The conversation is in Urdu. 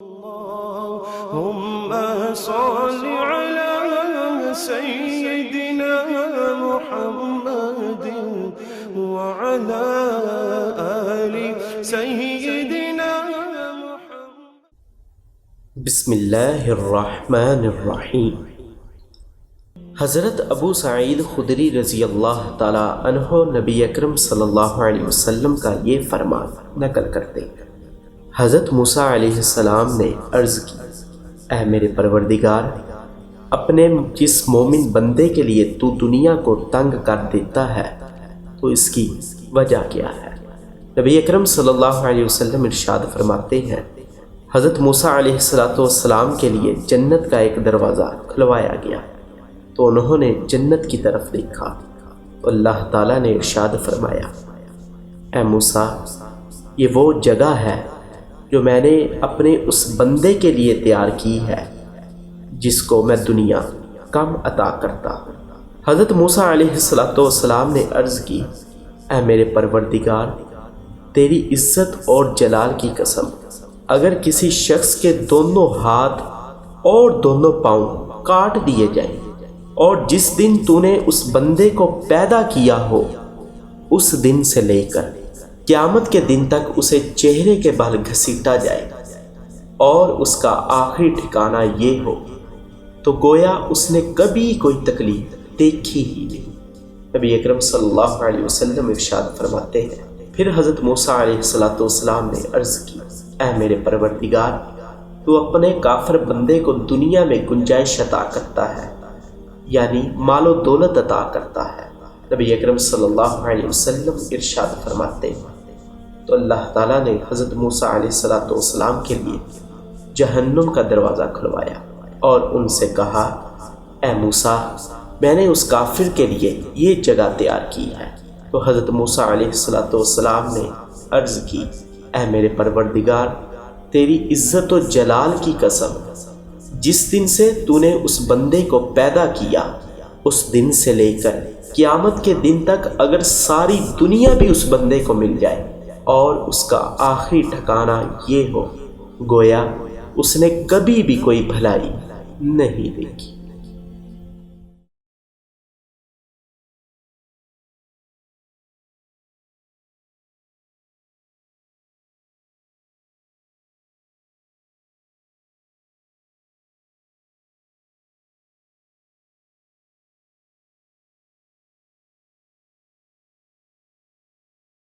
اللهم صل على سيدنا محمد وعلى آل سيدنا محمد. بسم اللہ الرحمن الرحیم. حضرت ابو سعید خدری رضی اللہ تعالی عنہ نبی اکرم صلی اللہ علیہ وسلم کا یہ فرمان نقل کرتے ہیں. حضرت موسیٰ علیہ السلام نے عرض کی، اے میرے پروردگار، اپنے جس مومن بندے کے لیے تو دنیا کو تنگ کر دیتا ہے تو اس کی وجہ کیا ہے؟ نبی اکرم صلی اللہ علیہ وسلم ارشاد فرماتے ہیں، حضرت موسیٰ علیہ السلام کے لیے جنت کا ایک دروازہ کھلوایا گیا تو انہوں نے جنت کی طرف دیکھا تو اللہ تعالیٰ نے ارشاد فرمایا، اے موسیٰ، یہ وہ جگہ ہے جو میں نے اپنے اس بندے کے لیے تیار کی ہے جس کو میں دنیا کم عطا کرتا ہوں. حضرت موسیٰ علیہ السلام نے عرض کی، اے میرے پروردگار، تیری عزت اور جلال کی قسم، اگر کسی شخص کے دونوں ہاتھ اور دونوں پاؤں کاٹ دیے جائیں اور جس دن تو نے اس بندے کو پیدا کیا ہو اس دن سے لے کر قیامت کے دن تک اسے چہرے کے بل گھسیٹا جائے اور اس کا آخری ٹھکانہ یہ ہو تو گویا اس نے کبھی کوئی تکلیف دیکھی ہی نہیں. نبی اکرم صلی اللہ علیہ وسلم ارشاد فرماتے ہیں، پھر حضرت موسیٰ علیہ السلام نے عرض کی، اے میرے پروردگار، تو اپنے کافر بندے کو دنیا میں گنجائش عطا کرتا ہے، یعنی مال و دولت عطا کرتا ہے. نبی اکرم صلی اللہ علیہ وسلم ارشاد فرماتے ہیں تو اللہ تعالیٰ نے حضرت موسیٰ علیہ السلام کے لیے جہنم کا دروازہ کھلوایا اور ان سے کہا، اے موسیٰ، میں نے اس کافر کے لیے یہ جگہ تیار کی ہے. تو حضرت موسیٰ علیہ السلام نے عرض کی، اے میرے پروردگار، تیری عزت و جلال کی قسم، جس دن سے تو نے اس بندے کو پیدا کیا اس دن سے لے کر قیامت کے دن تک اگر ساری دنیا بھی اس بندے کو مل جائے اور اس کا آخری ٹھکانہ یہ ہو گویا اس نے کبھی بھی کوئی بھلائی نہیں دیکھی.